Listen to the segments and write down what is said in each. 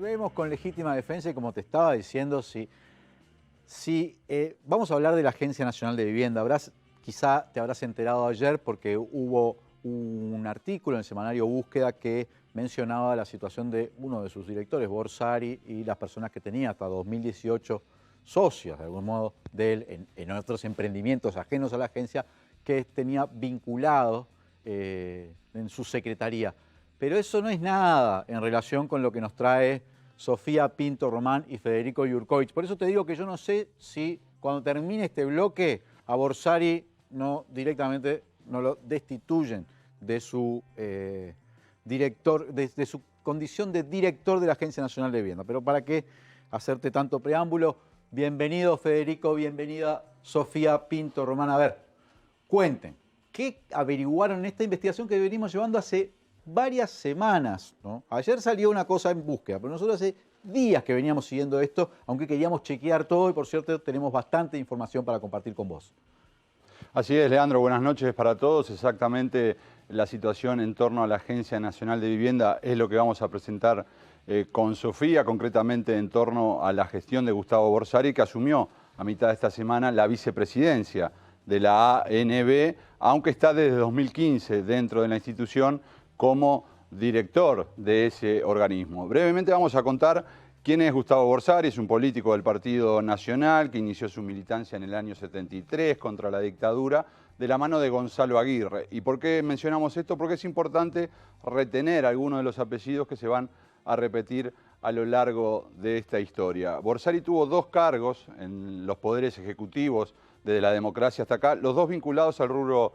Volvemos con legítima defensa y como te estaba diciendo, vamos a hablar de la Agencia Nacional de Vivienda. Quizá te habrás enterado ayer porque hubo un artículo en el semanario Búsqueda que mencionaba la situación de uno de sus directores, Borsari, y las personas que tenía hasta 2018 socios, de algún modo, de él en otros emprendimientos ajenos a la agencia que tenía vinculado en su secretaría. Pero eso no es nada en relación con lo que nos trae Sofía Pinto Román y Federico Jurkovich. Por eso te digo que yo no sé si cuando termine este bloque a Borsari directamente no lo destituyen de su director, de su condición de director de la Agencia Nacional de Vivienda. Pero ¿para qué hacerte tanto preámbulo? Bienvenido Federico, bienvenida Sofía Pinto Román. A ver, cuenten, ¿qué averiguaron en esta investigación que venimos llevando hace varias semanas, ¿no? Ayer salió una cosa en Búsqueda, pero nosotros hace días que veníamos siguiendo esto, aunque queríamos chequear todo y por cierto tenemos bastante información para compartir con vos. Así es, Leandro, buenas noches para todos. Exactamente la situación en torno a la Agencia Nacional de Vivienda es lo que vamos a presentar con Sofía, concretamente en torno a la gestión de Gustavo Borsari, que asumió a mitad de esta semana la vicepresidencia de la ANB, aunque está desde 2015 dentro de la institución como director de ese organismo. Brevemente vamos a contar quién es Gustavo Borsari. Es un político del Partido Nacional que inició su militancia en el año 73 contra la dictadura de la mano de Gonzalo Aguirre. ¿Y por qué mencionamos esto? Porque es importante retener algunos de los apellidos que se van a repetir a lo largo de esta historia. Borsari tuvo dos cargos en los poderes ejecutivos desde la democracia hasta acá, los dos vinculados al rubro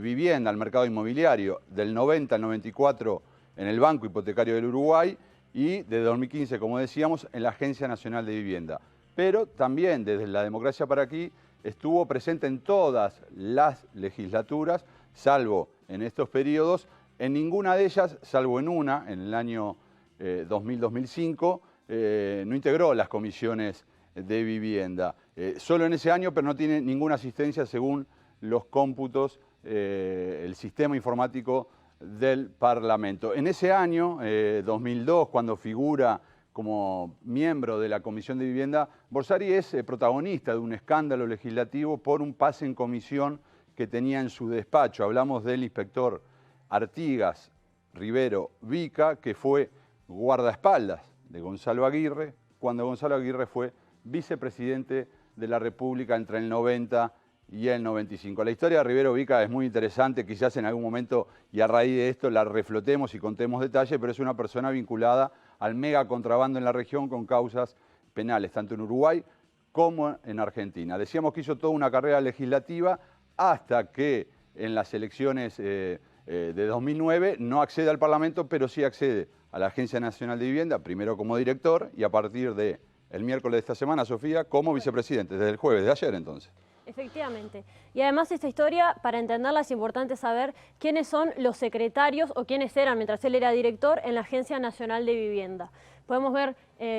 vivienda, al mercado inmobiliario, del 90 al 94 en el Banco Hipotecario del Uruguay y de 2015, como decíamos, en la Agencia Nacional de Vivienda. Pero también desde la democracia para aquí estuvo presente en todas las legislaturas, salvo en estos periodos, en ninguna de ellas, salvo en una, en el año 2000-2005, no integró las comisiones de vivienda. Solo en ese año, pero no tiene ninguna asistencia según los cómputos, el sistema informático del Parlamento. En ese año, 2002, cuando figura como miembro de la Comisión de Vivienda, Borsari es protagonista de un escándalo legislativo por un pase en comisión que tenía en su despacho. Hablamos del inspector Artigas Rivero Vica, que fue guardaespaldas de Gonzalo Aguirre, cuando Gonzalo Aguirre fue vicepresidente de la República entre el 90 y el 95. La historia de Rivero Vica es muy interesante, quizás en algún momento y a raíz de esto la reflotemos y contemos detalles, pero es una persona vinculada al mega contrabando en la región con causas penales, tanto en Uruguay como en Argentina. Decíamos que hizo toda una carrera legislativa hasta que en las elecciones de 2009 no accede al Parlamento, pero sí accede a la Agencia Nacional de Vivienda, primero como director y a partir del miércoles de esta semana, Sofía, como vicepresidente, desde el jueves de ayer entonces. Efectivamente. Y además esta historia, para entenderla, es importante saber quiénes son los secretarios o quiénes eran mientras él era director en la Agencia Nacional de Vivienda. Podemos ver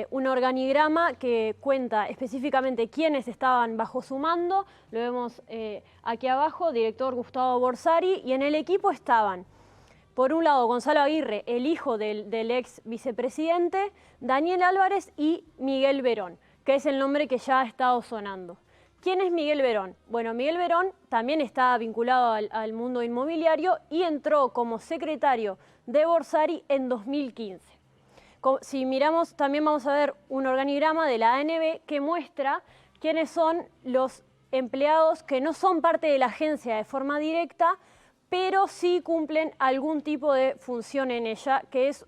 un organigrama que cuenta específicamente quiénes estaban bajo su mando. Lo vemos aquí abajo, director Gustavo Borsari, y en el equipo estaban, por un lado, Gonzalo Aguirre, el hijo del ex vicepresidente, Daniel Álvarez y Miguel Verón, que es el nombre que ya ha estado sonando. ¿Quién es Miguel Verón? Bueno, Miguel Verón también está vinculado al mundo inmobiliario y entró como secretario de Borsari en 2015. Si miramos, también vamos a ver un organigrama de la ANB que muestra quiénes son los empleados que no son parte de la agencia de forma directa, pero sí cumplen algún tipo de función en ella, que es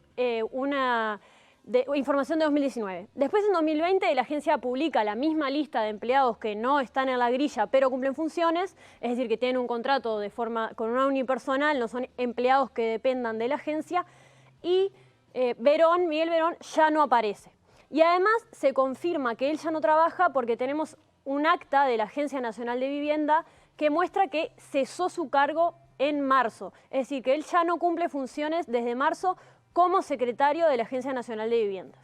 información de 2019. Después, en 2020, la agencia publica la misma lista de empleados que no están en la grilla, pero cumplen funciones, es decir, que tienen un contrato con una unipersonal, no son empleados que dependan de la agencia, y Miguel Verón ya no aparece. Y además se confirma que él ya no trabaja porque tenemos un acta de la Agencia Nacional de Vivienda que muestra que cesó su cargo en marzo, es decir, que él ya no cumple funciones desde marzo como secretario de la Agencia Nacional de Viviendas.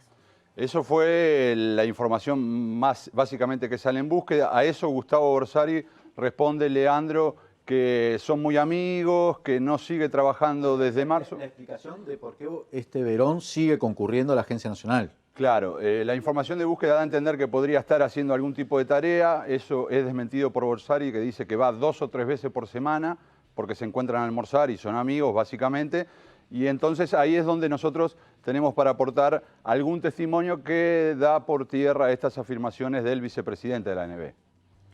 Eso fue la información más básicamente que sale en Búsqueda. A eso Gustavo Borsari responde, Leandro, que son muy amigos, que no sigue trabajando desde marzo. La explicación de por qué este Verón sigue concurriendo a la Agencia Nacional. Claro, la información de búsqueda da a entender que podría estar haciendo algún tipo de tarea. Eso es desmentido por Borsari, que dice que va 2 o 3 veces por semana porque se encuentran a almorzar y son amigos, básicamente. Y entonces ahí es donde nosotros tenemos para aportar algún testimonio que da por tierra estas afirmaciones del vicepresidente de la ANB.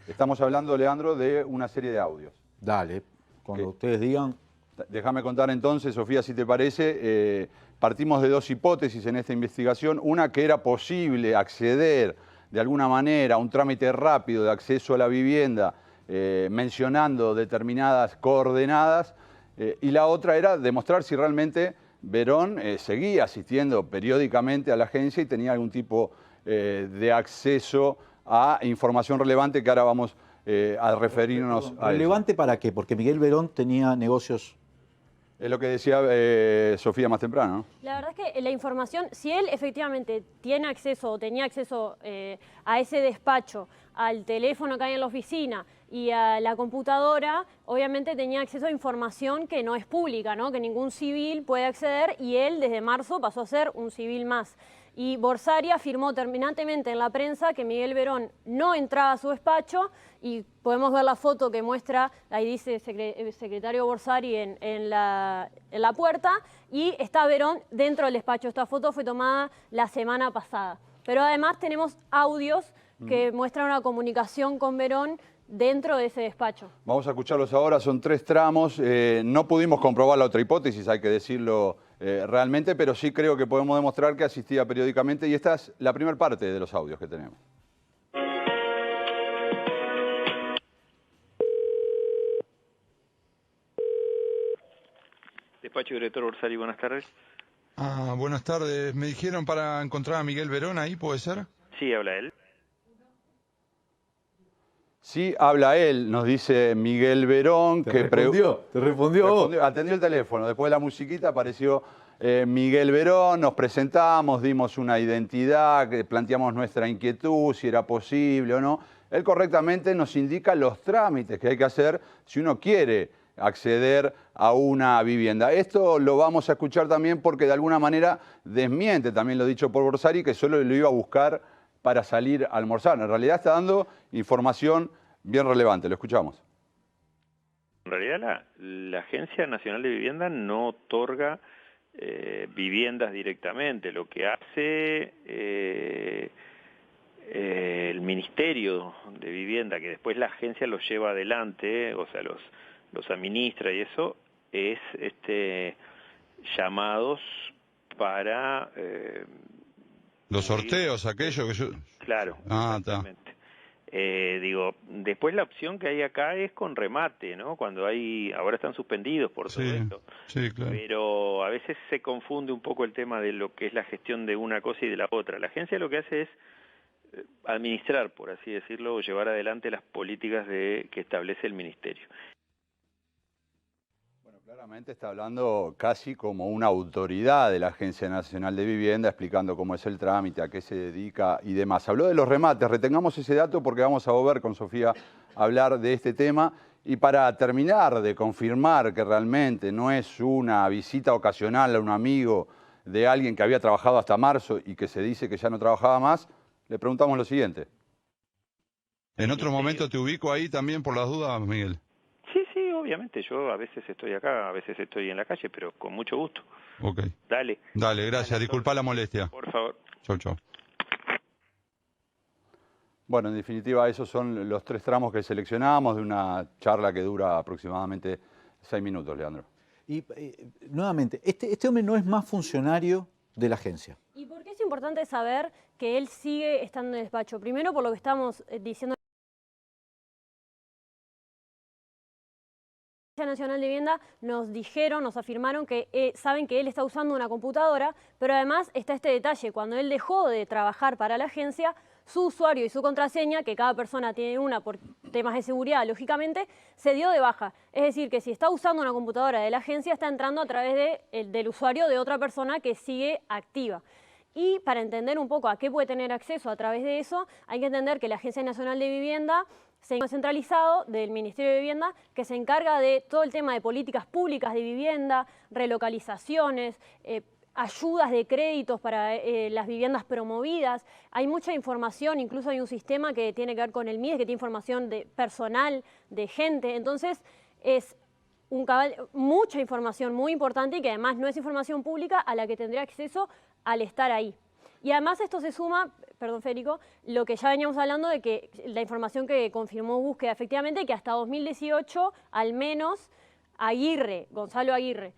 Estamos hablando, Leandro, de una serie de audios. Dale, cuando ustedes digan. Déjame contar entonces, Sofía, si te parece, partimos de 2 hipótesis en esta investigación. Una, que era posible acceder de alguna manera a un trámite rápido de acceso a la vivienda mencionando determinadas coordenadas, y la otra era demostrar si realmente Verón seguía asistiendo periódicamente a la agencia y tenía algún tipo de acceso a información relevante, que ahora vamos a referirnos a ¿Relevante para qué? Porque Miguel Verón tenía negocios. Es lo que decía Sofía más temprano, ¿no? La verdad es que la información, si él efectivamente tiene acceso o tenía acceso a ese despacho, al teléfono que hay en la oficina y a la computadora, obviamente tenía acceso a información que no es pública, ¿no? Que ningún civil puede acceder, y él desde marzo pasó a ser un civil más. Y Borsari afirmó terminantemente en la prensa que Miguel Verón no entraba a su despacho, y podemos ver la foto que muestra, ahí dice secretario Borsari en la puerta, y está Verón dentro del despacho. Esta foto fue tomada la semana pasada. Pero además tenemos audios que muestran una comunicación con Verón dentro de ese despacho. Vamos a escucharlos ahora, son 3 tramos. No pudimos comprobar la otra hipótesis, hay que decirlo realmente, pero sí creo que podemos demostrar que asistía periódicamente, y esta es la primera parte de los audios que tenemos. Despacho director Borsari, buenas tardes. Buenas tardes. Me dijeron para encontrar a Miguel Verón ahí, ¿puede ser? Sí, habla él. Sí, habla él, nos dice Miguel Verón. ¿Te respondió? Atendió el teléfono, después de la musiquita apareció Miguel Verón, nos presentamos, dimos una identidad, planteamos nuestra inquietud, si era posible o no. Él correctamente nos indica los trámites que hay que hacer si uno quiere acceder a una vivienda. Esto lo vamos a escuchar también porque de alguna manera desmiente también lo dicho por Borsari, que solo lo iba a buscar para salir a almorzar. En realidad está dando información bien relevante. Lo escuchamos. En realidad la Agencia Nacional de Vivienda no otorga viviendas directamente. Lo que hace el Ministerio de Vivienda, que después la agencia los lleva adelante, o sea, los administra, y eso es llamados para... los sorteos, aquello que yo... Claro, exactamente. Digo, después la opción que hay acá es con remate, ¿no? Cuando ahora están suspendidos por todo esto. Sí, claro. Pero a veces se confunde un poco el tema de lo que es la gestión de una cosa y de la otra. La agencia lo que hace es administrar, por así decirlo, o llevar adelante las políticas que establece el Ministerio. Claramente está hablando casi como una autoridad de la Agencia Nacional de Vivienda, explicando cómo es el trámite, a qué se dedica y demás. Habló de los remates, retengamos ese dato porque vamos a volver con Sofía a hablar de este tema. Y para terminar de confirmar que realmente no es una visita ocasional a un amigo de alguien que había trabajado hasta marzo y que se dice que ya no trabajaba más, le preguntamos lo siguiente. En otro momento te ubico ahí también por las dudas, Miguel. Sí, obviamente, yo a veces estoy acá, a veces estoy en la calle, pero con mucho gusto. Ok. Dale, gracias, disculpa la molestia. por favor. Chau. Bueno, en definitiva, esos son los 3 tramos que seleccionamos de una charla que dura aproximadamente 6 minutos, Leandro. Y nuevamente, este hombre no es más funcionario de la agencia. ¿Y por qué es importante saber que él sigue estando en el despacho? Primero, por lo que estamos diciendo. Nacional de Vivienda nos afirmaron que saben que él está usando una computadora, pero además está este detalle: cuando él dejó de trabajar para la agencia, su usuario y su contraseña, que cada persona tiene una por temas de seguridad, lógicamente, se dio de baja. Es decir, que si está usando una computadora de la agencia, está entrando a través del usuario de otra persona que sigue activa. Y para entender un poco a qué puede tener acceso a través de eso, hay que entender que la Agencia Nacional de Vivienda se ha centralizado del Ministerio de Vivienda, que se encarga de todo el tema de políticas públicas de vivienda, relocalizaciones, ayudas de créditos para las viviendas promovidas. Hay mucha información, incluso hay un sistema que tiene que ver con el MIDES, que tiene información de personal, de gente. Entonces, es mucha información muy importante y que además no es información pública a la que tendría acceso al estar ahí. Y además esto se suma, perdón Federico, lo que ya veníamos hablando de que la información que confirmó Búsqueda efectivamente, que hasta 2018 al menos Aguirre, Gonzalo Aguirre,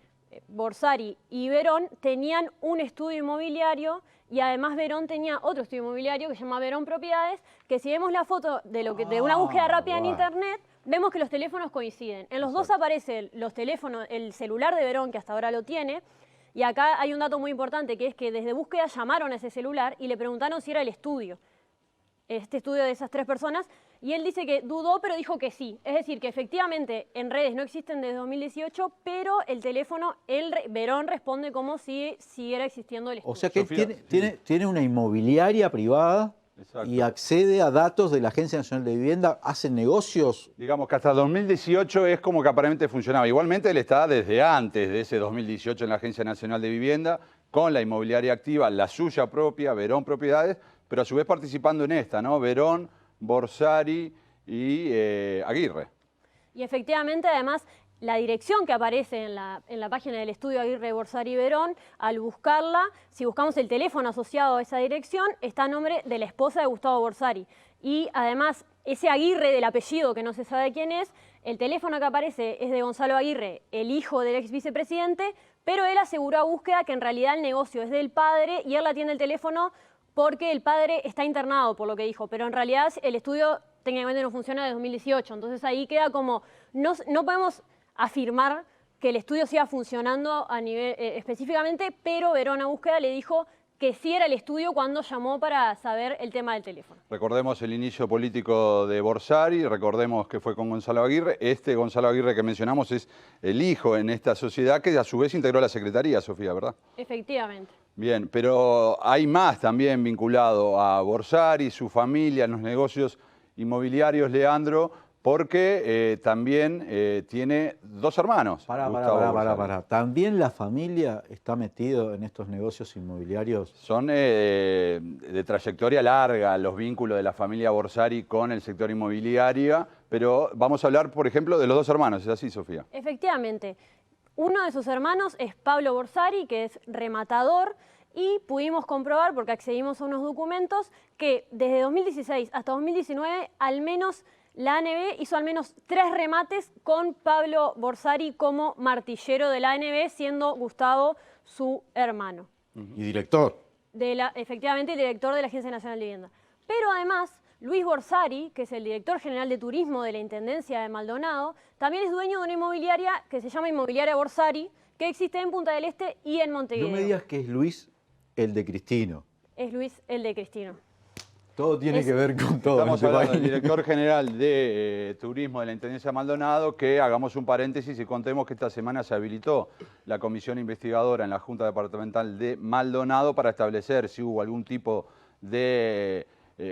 Borsari y Verón tenían un estudio inmobiliario y además Verón tenía otro estudio inmobiliario que se llama Verón Propiedades, que si vemos la foto de una búsqueda rápida en internet, vemos que los teléfonos coinciden. En los dos aparecen los teléfonos, el celular de Verón, que hasta ahora lo tiene, y acá hay un dato muy importante, que es que desde Búsqueda llamaron a ese celular y le preguntaron si era el estudio, este estudio de esas 3 personas, y él dice que dudó, pero dijo que sí. Es decir, que efectivamente en redes no existen desde 2018, pero el teléfono, Verón responde como si siguiera existiendo el estudio. O sea que tiene una inmobiliaria privada. Exacto. Y accede a datos de la Agencia Nacional de Vivienda, hace negocios. Digamos que hasta 2018 es como que aparentemente funcionaba. Igualmente él está desde antes de ese 2018 en la Agencia Nacional de Vivienda, con la inmobiliaria activa, la suya propia, Verón Propiedades, pero a su vez participando en esta, ¿no? Verón, Borsari y Aguirre. Y efectivamente, además, la dirección que aparece en la página del estudio Aguirre, Borsari y Verón, al buscarla, si buscamos el teléfono asociado a esa dirección, está a nombre de la esposa de Gustavo Borsari. Y además, ese Aguirre del apellido, que no se sabe quién es, el teléfono que aparece es de Gonzalo Aguirre, el hijo del ex vicepresidente, pero él aseguró a Búsqueda que en realidad el negocio es del padre y él atiende el teléfono porque el padre está internado, por lo que dijo, pero en realidad el estudio técnicamente no funciona desde 2018, entonces ahí queda como, no podemos afirmar que el estudio siga funcionando a nivel específicamente, pero Verón a Búsqueda le dijo que sí era el estudio cuando llamó para saber el tema del teléfono. Recordemos el inicio político de Borsari, recordemos que fue con Gonzalo Aguirre. Este Gonzalo Aguirre que mencionamos es el hijo en esta sociedad que a su vez integró la Secretaría, Sofía, ¿verdad? Efectivamente. Bien, pero hay más también vinculado a Borsari, su familia, los negocios inmobiliarios, Leandro, porque también tiene 2 hermanos. Pará. ¿También la familia está metido en estos negocios inmobiliarios? Son de trayectoria larga los vínculos de la familia Borsari con el sector inmobiliario, pero vamos a hablar, por ejemplo, de los 2 hermanos. ¿Es así, Sofía? Efectivamente. Uno de sus hermanos es Pablo Borsari, que es rematador, y pudimos comprobar, porque accedimos a unos documentos, que desde 2016 hasta 2019 al menos la ANB hizo al menos 3 remates con Pablo Borsari como martillero de la ANB, siendo Gustavo su hermano. Y director. Efectivamente, director de la Agencia Nacional de Vivienda. Pero además, Luis Borsari, que es el director general de turismo de la Intendencia de Maldonado, también es dueño de una inmobiliaria que se llama Inmobiliaria Borsari, que existe en Punta del Este y en Montevideo. No me digas que es Luis el de Cristino. Es Luis el de Cristino. Todo tiene que ver con todo. Estamos hablando del director general de Turismo de la Intendencia de Maldonado, que hagamos un paréntesis y contemos que esta semana se habilitó la comisión investigadora en la Junta Departamental de Maldonado para establecer si hubo algún tipo de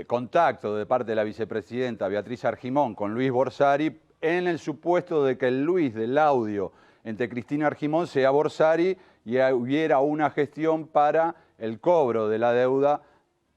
contacto de parte de la vicepresidenta Beatriz Argimón con Luis Borsari en el supuesto de que el Luis del audio entre Cristina Argimón sea Borsari y hubiera una gestión para el cobro de la deuda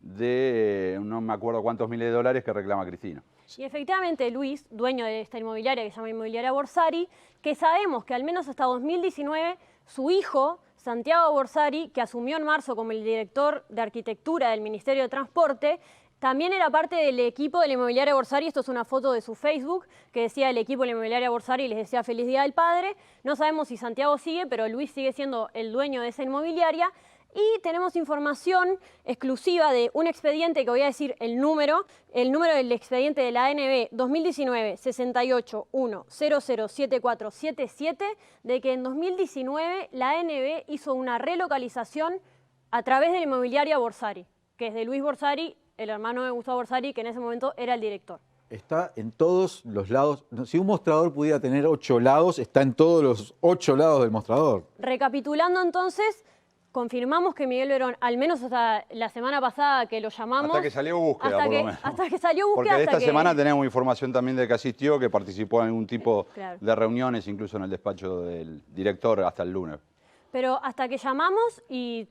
de no me acuerdo cuántos miles de dólares que reclama Cristina. Y efectivamente Luis, dueño de esta inmobiliaria que se llama Inmobiliaria Borsari, que sabemos que al menos hasta 2019 su hijo, Santiago Borsari, que asumió en marzo como el director de arquitectura del Ministerio de Transporte, también era parte del equipo de la Inmobiliaria Borsari. Esto es una foto de su Facebook que decía el equipo de la Inmobiliaria Borsari y les decía feliz día del padre. No sabemos si Santiago sigue, pero Luis sigue siendo el dueño de esa inmobiliaria. Y tenemos información exclusiva de un expediente que voy a decir el número del expediente de la ANB 2019-681007477, de que en 2019 la ANB hizo una relocalización a través de la inmobiliaria Borsari, que es de Luis Borsari, el hermano de Gustavo Borsari, que en ese momento era el director. Está en todos los lados. Si un mostrador pudiera tener 8 lados, está en todos los 8 lados del mostrador. Recapitulando entonces, confirmamos que Miguel Verón, al menos hasta la semana pasada que lo llamamos... Hasta que salió Búsqueda, por lo menos. Hasta que salió Búsqueda. Porque esta semana tenemos información también de que asistió, que participó en algún tipo de reuniones, incluso en el despacho del director hasta el lunes. pero hasta que llamamos y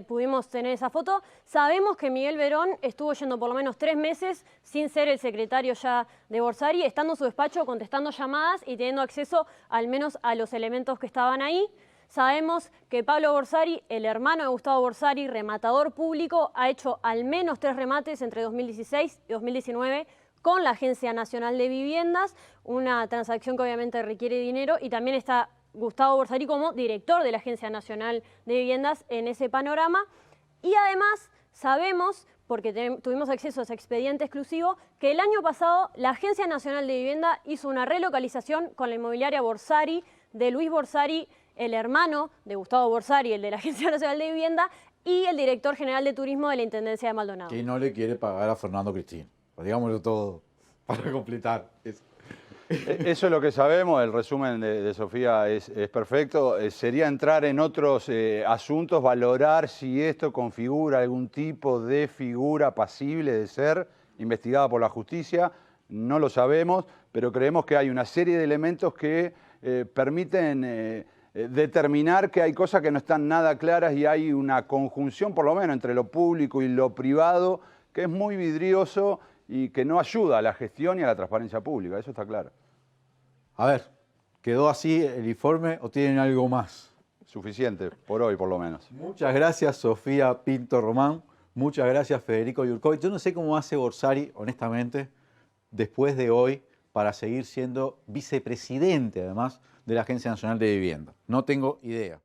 pudimos tener esa foto, sabemos que Miguel Verón estuvo yendo por lo menos 3 meses sin ser el secretario ya de Borsari, estando en su despacho, contestando llamadas y teniendo acceso al menos a los elementos que estaban ahí. Sabemos que Pablo Borsari, el hermano de Gustavo Borsari, rematador público, ha hecho al menos 3 remates entre 2016 y 2019 con la Agencia Nacional de Viviendas, una transacción que obviamente requiere dinero, y también está Gustavo Borsari como director de la Agencia Nacional de Viviendas en ese panorama. Y además sabemos, porque tuvimos acceso a ese expediente exclusivo, que el año pasado la Agencia Nacional de Vivienda hizo una relocalización con la inmobiliaria Borsari, de Luis Borsari, el hermano de Gustavo Borsari, el de la Agencia Nacional de Vivienda, y el director general de turismo de la Intendencia de Maldonado. Que no le quiere pagar a Fernando Cristina. Pues digámoslo todo para completar eso. Eso es lo que sabemos, el resumen de Sofía es perfecto. Sería entrar en otros asuntos, valorar si esto configura algún tipo de figura pasible de ser investigada por la justicia. No lo sabemos, pero creemos que hay una serie de elementos que permiten determinar que hay cosas que no están nada claras y hay una conjunción, por lo menos, entre lo público y lo privado, que es muy vidrioso y que no ayuda a la gestión y a la transparencia pública, eso está claro. A ver, ¿quedó así el informe o tienen algo más? Suficiente, por hoy por lo menos. Muchas gracias, Sofía Pinto Román. Muchas gracias, Federico Jurkovic. Yo no sé cómo hace Borsari, honestamente, después de hoy, para seguir siendo vicepresidente, además, de la Agencia Nacional de Vivienda. No tengo idea.